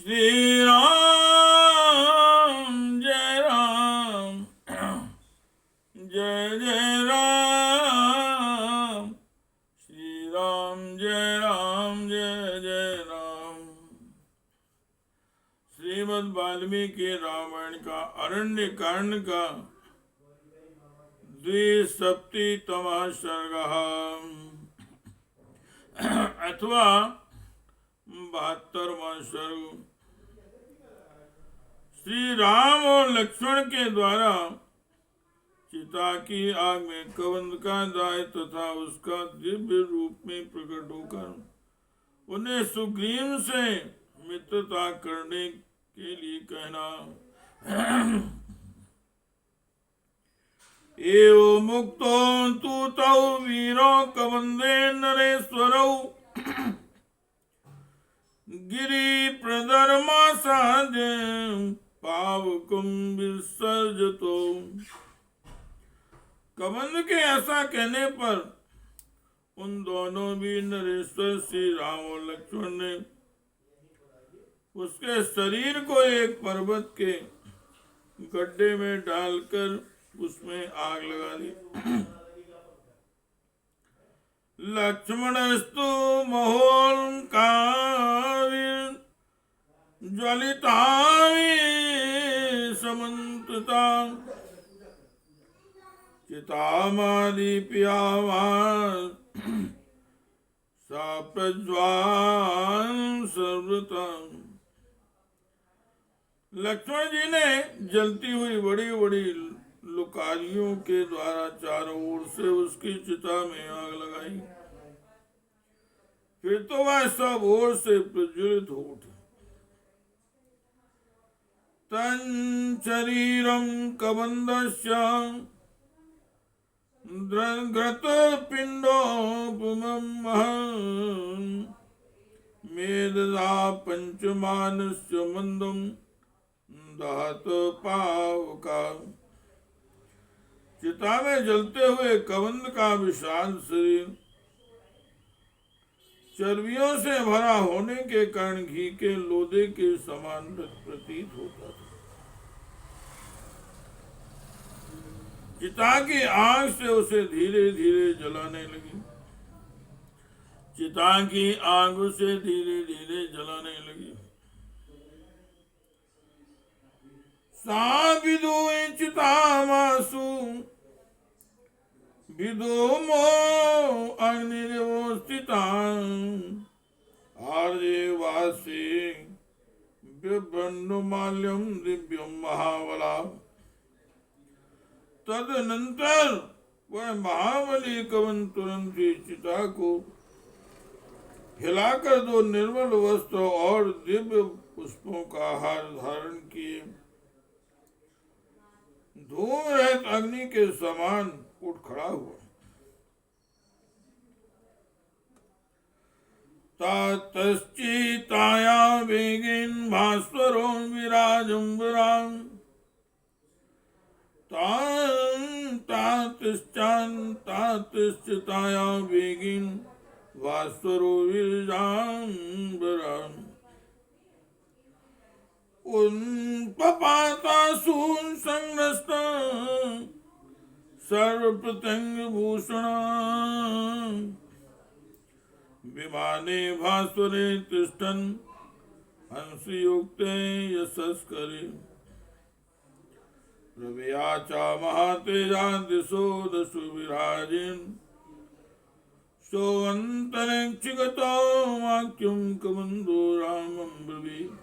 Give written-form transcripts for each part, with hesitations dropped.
श्री राम जय राम जय जय राम। श्री राम जय राम जय जय राम। श्रीमद् वाल्मीकि रामायण का अरण्य कांड का 270तमः सर्गः अथवा 72वां सर्ग। श्री राम और लक्ष्मण के द्वारा चिता की आग में कबंध का दाय तथा उसका दिव्य रूप में प्रकट होकर उन्हें सुग्रीव से मित्रता करने के लिए कहना। एव मुक्तो तु तौ वीरो कबंधे नरेश्वरौ गिरि प्रदर्मासाद पावकुम विसर्जतो। कबंध के ऐसा कहने पर उन दोनों भी नरेश्वर श्री राम और लक्ष्मण ने उसके शरीर को एक पर्वत के गड्ढे में डालकर उसमें आग लगा दी। लक्ष्मणस्तु महोल्काविर ज्वलितावि समन्तता चितामादीप्यावान् सा प्रज्वाल सर्वता। लक्ष्मण जी ने जलती हुई बड़ी बड़ी लुकारियों के द्वारा चारों ओर से उसकी चिता में आग लगाई। फिर तो वह सब ओर से प्रज्वलित हो उठे। तन शरीरम कबंधस्य घृत पिंडोपमं मेददा पंचमानस्य मंदम दहत पावका। चिता में जलते हुए कबंध का विशाल शरीर चर्बियों से भरा होने के कारण घी के लोदे के समान प्रतीत होता था। चिता की आग से उसे धीरे धीरे जलाने लगी। चिता की आग उसे धीरे धीरे जलाने लगी। सा विदु चितामासु विदुमो अग्निर्वस्थिता आर्यवासी बिभ्रन्नुमाल्यम दिव्यम महाबला। तदनंतर वह महाबली कबंध तुरंत ही चिता को हिलाकर 2 निर्मल वस्त्र और दिव्य पुष्पों का हार धारण किए धूम रहित अग्नि के समान उठ खड़ा हुआ। तातश्चिताया वेगेन भास्वरो विराजम्बरां तातश्चिताया वेगेन भास्वरो विराजम्बरां उन्पपातासु संग्रस्त सर्वप्रत्यंग भूषण विमाने भास्वरे तिष्ठन् हंसयुक्ते यशस्करे रवया च महातेजा दिशो दशु विराजिन् सोऽन्तरिक्षगतो वाक्यं कबन्धो रामं ब्रवीत्।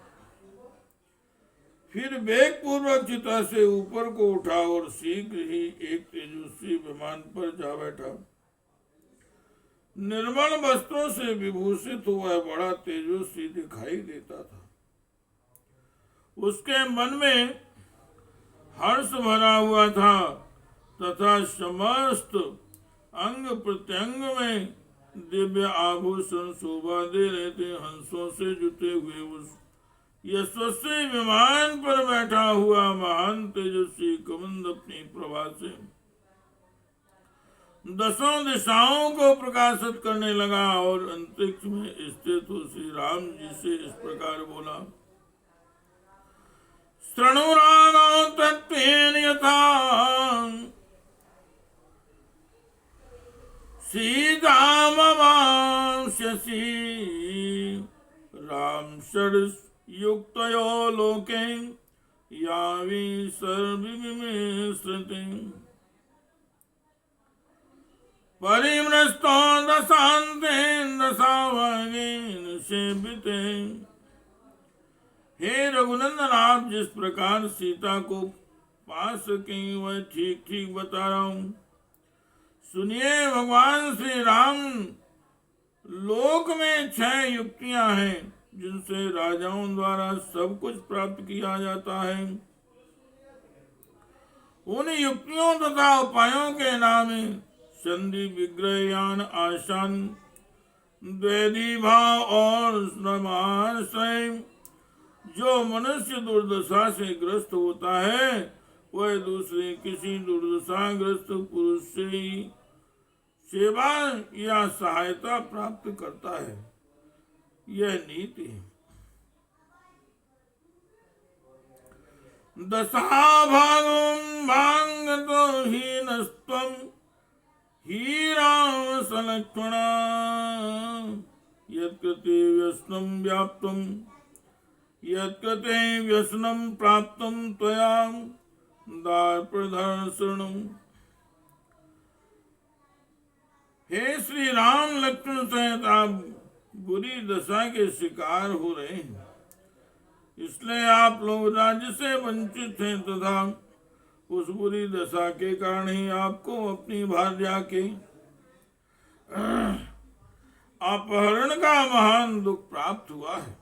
फिर वेग पूर्वक चिता से ऊपर को उठा और शीघ्र ही एक तेजस्वी विमान पर जा बैठा। निर्मल वस्त्रों से विभूषित हुआ बड़ा तेजस्वी दिखाई देता था। उसके मन में हर्ष भरा हुआ था तथा समस्त अंग प्रत्यंग में दिव्य आभूषण शोभा दे रहे थे। हंसों से जुटे हुए उस यशस्वी विमान पर बैठा हुआ महान तेजस्वी कबंध अपनी प्रभा से 10 दिशाओं को प्रकाशित करने लगा और अंतरिक्ष में स्थित श्री राम जी से इस प्रकार बोला। तृणुरागौ तत्त्वेन यथा सीतामवांस्यसि राम षड्युक्तयो लोके यावी सर्वमिश्रते परिमृष्टो दशान्तेन दशाभागेन सेविते। हे रघुनंदन, आप जिस प्रकार सीता को पा सके वह ठीक ठीक बता रहा हूं। सुनिए, भगवान श्री राम लोक में 6 युक्तियां हैं जिनसे राजाओं द्वारा सब कुछ प्राप्त किया जाता है। उन युक्तियों तथा उपायों के नाम है संधि, विग्रह, यान, आसान, द्वैधी भाव और समाश्रय। जो मनुष्य दुर्दशा से ग्रस्त होता है वह दूसरे किसी दुर्दशाग्रस्त पुरुष से ही सेवा या सहायता प्राप्त करता है। यह नीति है। दशाभागं भांगतो हीनस्त्वं हीरां सलक्ष्मणा यत्कृते व्यसनं व्याप्तं यत्कृते व्यसनं प्राप्तं त्वया दार्पधर्षणम्। हे श्री राम, लक्ष्मण सहित आप बुरी दशा के शिकार हो रहे हैं, इसलिए आप लोग राज्य से वंचित हैं तथा उस बुरी दशा के कारण ही आपको अपनी भार्या के अपहरण का महान दुख प्राप्त हुआ है।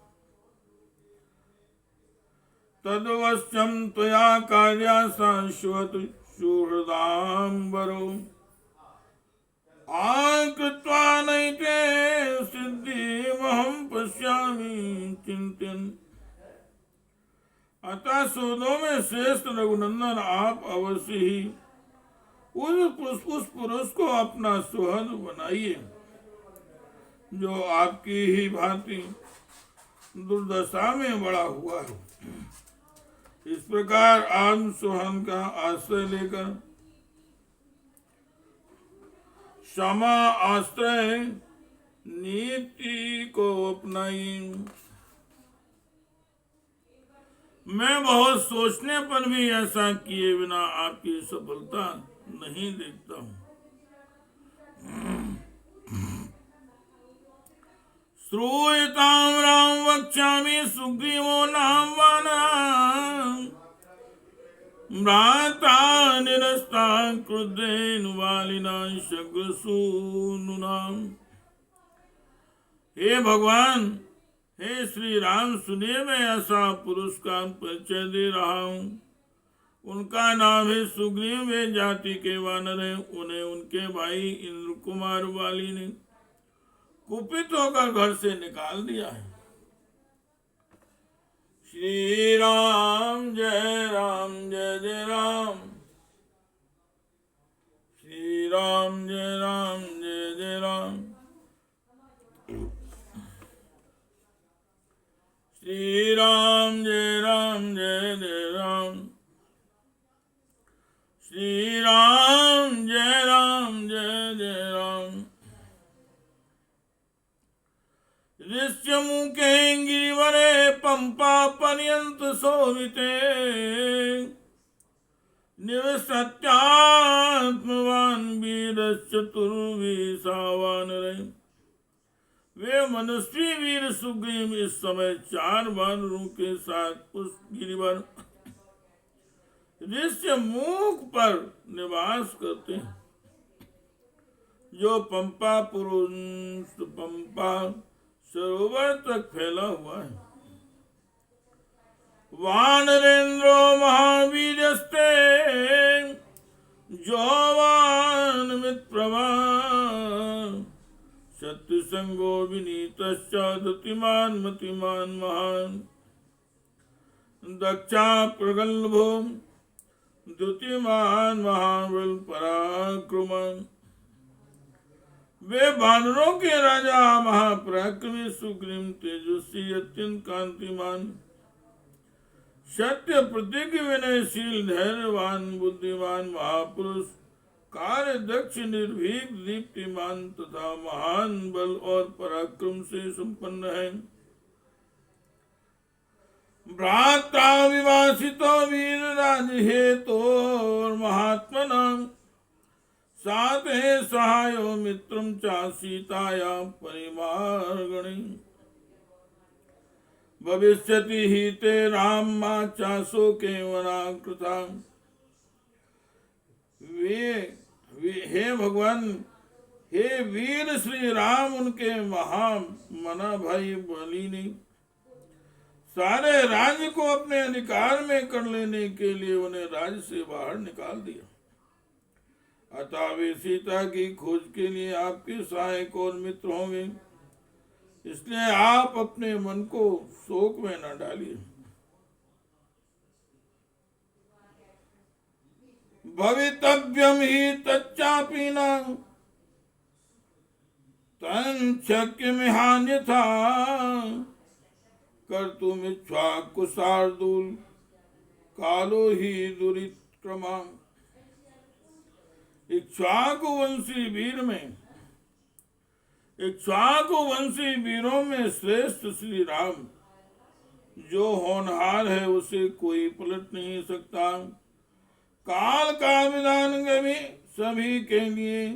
तदवश्यम त्वया कार्या शाश्वत सुहृदाम्बरो आकृत्वा नैते सिद्धिमहं पश्यामि चिंतन। अतः सूदों में श्रेष्ठ रघुनंदन, आप अवश्य ही उस पुरुष को अपना सुहृद बनाइए जो आपकी ही भांति दुर्दशा में बड़ा हुआ है। इस प्रकार आत्म सुहन का आश्रय लेकर क्षमा आश्रय नीति को अपनाइए। मैं बहुत सोचने पर भी ऐसा किए बिना आपकी सफलता नहीं देखता हूँ। श्रूयतां राम वक्ष्यामि सुग्रीवो नाम वानरः भ्राता निरस्ता क्रुद्धेन वालिना शग्रसूनुनाम्। हे भगवान, हे श्री राम, सुनिए, मैं ऐसा पुरुष का परिचय दे रहा हूँ। उनका नाम है सुग्रीव। वे जाति के वानर हैं। उन्हें उनके भाई इंद्र कुमार वाली ने कुपित होकर घर से निकाल दिया है। श्री राम जय राम जय जय राम, श्री राम जय राम जय जय राम, श्री राम जय राम जय जय राम, श्री राम जय राम जय जय राम। ऋष्यमुखे गिरिवरे पंपा पर्यंत शोभिते निवसत्यात्मवान वीरश्चतुर्विशावान रहे। वे मनस्वी वीर सुग्रीव इस समय 4 वानरों के साथ उस गिरिवर ऋष्यमुख पर निवास करते हैं जो पंपा सरोवर तक फैला हुआ है। वानरेंद्रो महावीरस्ते जौवान मित्रवा सत्य संगो विनीतश्च धृतिमान मतिमान महान दक्षा प्रगल्भो धृतिमान महाबल पराक्रमन। वे वानरों के राजा महापराक्रमी सुग्रीव तेजस्वी अत्यंत कांतिमान सत्य प्रतिज्ञ विनयशील धैर्यवान बुद्धिमान महापुरुष कार्य दक्ष निर्भीक दीप्तिमान तथा महान बल और पराक्रम से संपन्न है। भ्राता विवासितो वीर राज हेतो महात्मना साथ है सहायो मित्रम चा सीताया परिवारगणे भविष्यति ही ते राम मा चासो के वरा कृता। हे भगवान, हे वीर श्री राम उनके महामना भाई बलि ने सारे राज्य को अपने अधिकार में कर लेने के लिए उन्हें राज्य से बाहर निकाल दिया। अतः वे सीता की खोज के लिए आपके सहायक और मित्र होंगे, इसलिए आप अपने मन को शोक में न डालिए। भवितव्यम ही तच्चापि न तंचक्यमिहान्यथा कर्तुम इच्छा कुशार्दूल कालो ही दुरित्क्रमा। इक्ष्वाकु वंशी वीरों में श्रेष्ठ श्री राम जो होनहार है उसे कोई पलट नहीं सकता। काल का विधान सभी के लिए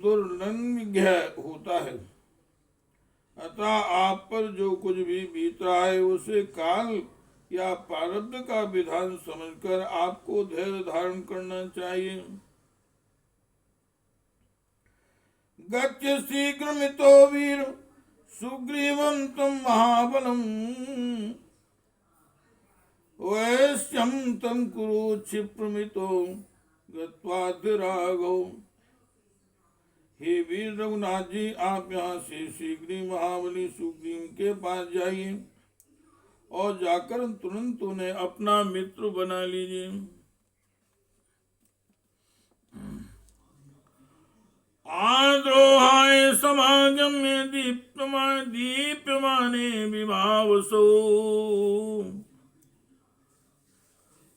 दुर्लंघ्य होता है। अतः आप पर जो कुछ भी बीत रहा है उसे काल या प्रारब्ध का विधान समझकर आपको धैर्य धारण करना चाहिए। गच्छ शीघ्र मितो वीर सुग्रीवं तम महाबलम वैश्यम तम कुरु क्षिप्रमितो गत्वाधिरागो। हे वीर रघुनाथ जी, आप यहाँ से शीघ्र महाबली सुग्रीव के पास जाइए और जाकर तुरंत उन्हें अपना मित्र बना लीजिए। आद्रोहाय समागम में दीप्यमाने विभावसो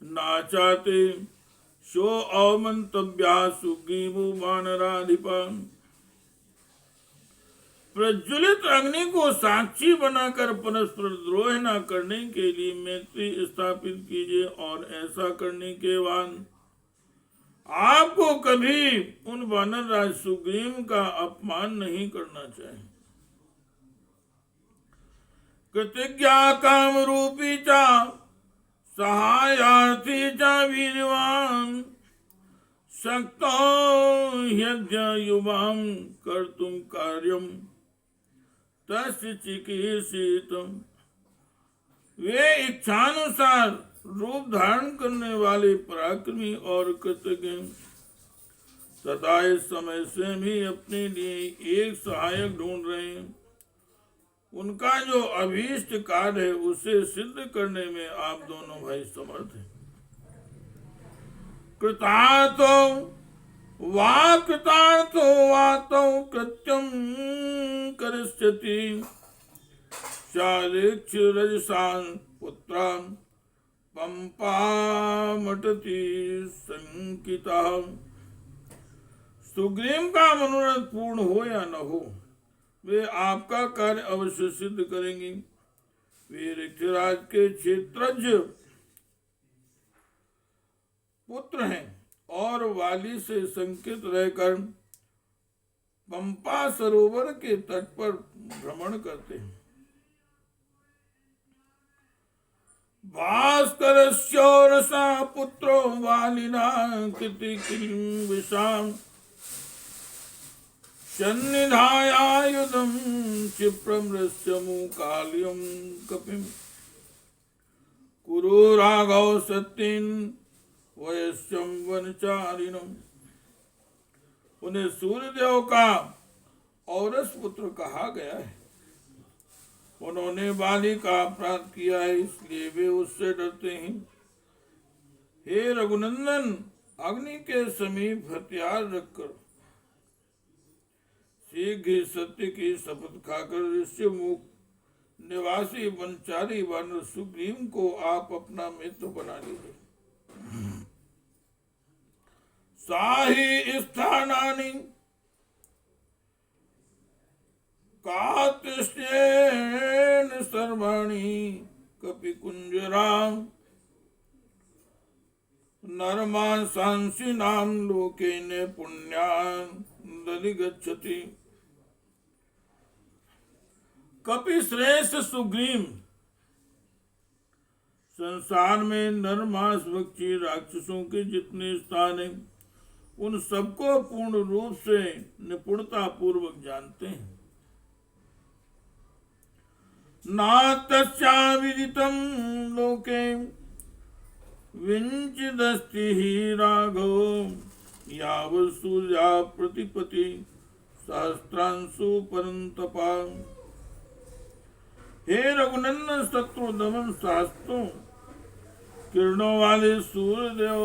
ना चाहते शो अवमंतव्या सुग्रीवो वानराधिपा। प्रज्वलित अग्नि को साक्षी बनाकर परस्पर द्रोह न करने के लिए मैत्री स्थापित कीजिए और ऐसा करने के बाद आपको कभी उन वानर राज सुग्रीव का अपमान नहीं करना चाहिए। कृतिज्ञा काम रूपी चा सहायार्थी चा वीरवान शक्तो यज्ञ युवाम कर्तुम कार्यम तस्य चिकीर्षित। वे इच्छानुसार रूप धारण करने वाले पराक्रमी और कृतज्ञ तथा इस समय से भी अपने लिए एक सहायक ढूंढ रहे हैं। उनका जो अभीष्ट कार्य है उसे सिद्ध करने में आप दोनों भाई समर्थ हैं। कृतार्थो वातो कृत्यम करिष्यति चारिक्ष रजसान पुत्रां पंपामटति संकिता। सुग्रीव का मनोरथ पूर्ण हो या न हो, वे आपका कार्य अवश्य सिद्ध करेंगे। वे ऋक्षराज के क्षेत्रज पुत्र हैं और वाली से संकित रहकर पंपा सरोवर के तट पर भ्रमण करते हैं। भास्करस्योरसा पुत्रो वालिना कृतिकिल्बिषां सन्निधायायुधं क्षिप्रं रस्यमुकाल्यं कपिं कुरु राघव सत्येन वयस्यं वनचारिणम्। उन्हें सूर्यदेव का औरस पुत्र कहा गया है। उन्होंने बाली का अपराध किया है, इसलिए वे उससे डरते हैं। हे रघुनंदन, अग्नि के समीप हथियार रखकर शीघ्र सत्य की शपथ खाकर ऋष्यमुख निवासी वनचारी वानर सुग्रीव को आप अपना मित्र बना लीजिए। साहि स्थानानि कातिष्ठेन सर्वाणि कपिकुञ्जरां नरमांसांसिनां लोकेन पुण्यान् दधिगच्छति। कपि श्रेष्ठ सुग्रीव संसार में नरमांस भक्षी राक्षसों के जितने स्थान हैं उन सबको पूर्ण रूप से निपुणता पूर्वक जानते हैं। नातस्याविदितं लोके विंचिदस्ति हि राघव यावत् सूर्या प्रतिपति सहस्रांशु परंतपा। हे रघुनंदन शत्रु दमन शास्त्रों किरणों वाले सूर्य देव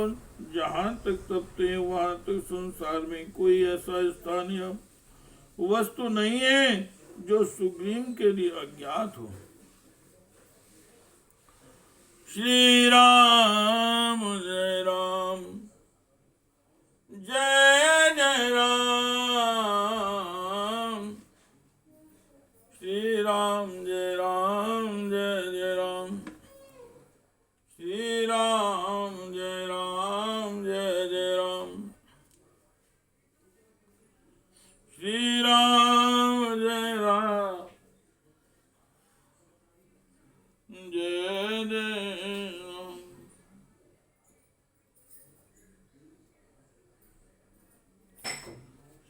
जहाँ तक तपते हैं वहां तक संसार में कोई ऐसा स्थान या वस्तु नहीं है जो सुग्रीव के लिए अज्ञात हो। श्री राम जय राम जय जय राम। श्री राम जय राम जय जय राम। श्री राम जय राम जय जय राम। श्री राम जय राम जय जय राम।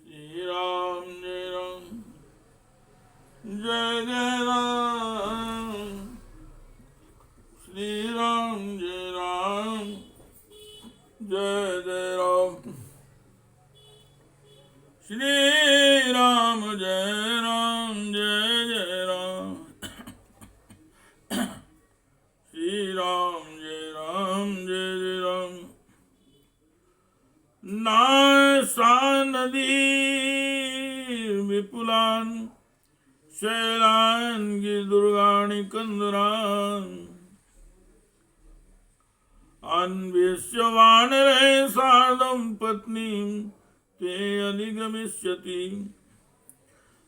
श्री राम जय राम जय जय राम। श्री राम जय राम जय जय राम। श्री राम जय राम जय जय राम। श्री राम जय राम जय जय राम। नासा नदी विपुलान शैलान गिरिदुर्गाणि कंदरान अन्वेष्य वानरे सार्धं पत्नीं ते अधिगमिष्यति।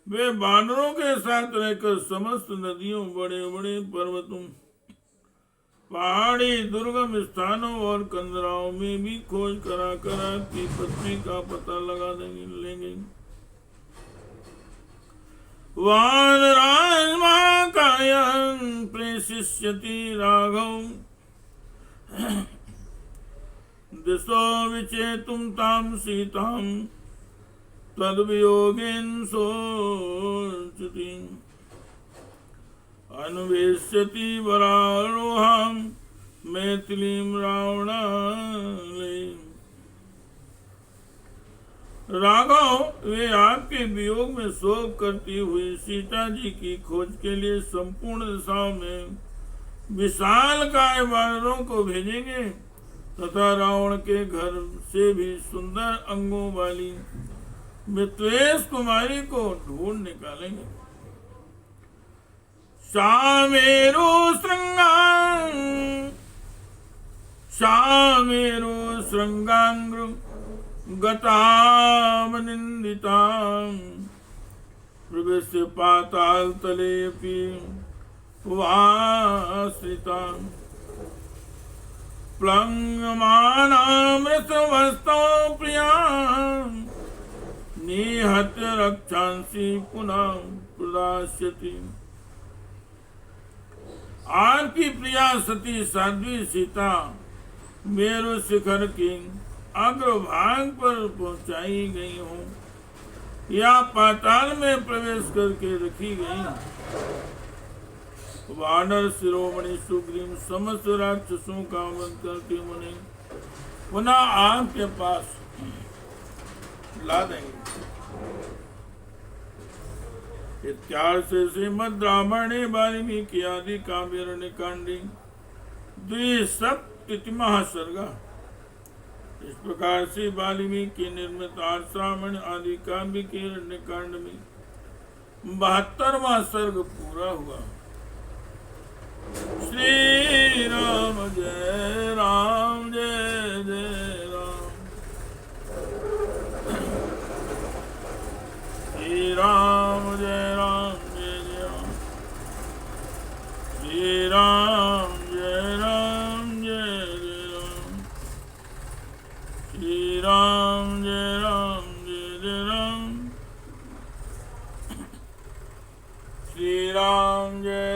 वे वानरों के साथ रहकर समस्त नदियों बड़े बड़े पर्वतों पहाड़ी दुर्गम स्थानों और कंदराओं में भी खोज करा की पत्नी का पता लगा लेंगे। वानराज महाकायं प्रेषिष्यति राघव दिशो विचेतुं तां सीतां तद्वियोगेन शोचति। अन्वेष्यति वरारोहां मैथिलीं रावणालयीं। राघव वे आपके वियोग में शोक करती हुई सीता जी की खोज के लिए संपूर्ण दिशाओं में विशाल काय वानरों को भेजेंगे तथा रावण के घर से भी सुंदर अंगों वाली मित्रेश कुमारी को ढूंढ निकालेंगे। शामेरु श्रृंगांग्र गतामनिन्दितां प्रविश्य पाताल तलेऽपि वाश्रितां प्लङ्गमानामृतवस्तौ प्रियां निहत्य रक्षांसि पुनः प्रदास्यति। आपकी प्रिया सती साध्वी सीता मेरु शिखर की अग्रभाग पर पहुंचाई गई हो या पाताल में प्रवेश करके रखी गई। वानर शिरोमणि सुग्रीव समस्त राक्षसों का वध करके उन्हें पुनः आपके पास ला देंगे। इत्यार्थ से श्रीमद् रामायणे वाल्मीकि आदि काव्यारण्य कांडे द्विसप्ततितमः सर्गः। इस प्रकार से वाल्मीकि निर्मित आर्षामण आदि काव्य के अरण्य कांड में 72वां सर्ग पूरा हुआ। श्री राम जय राम जय जय राम। श्री राम जय राम जय जय राम। श्री राम जय राम जय जय राम। श्री राम जय राम जय जय राम। श्री राम जय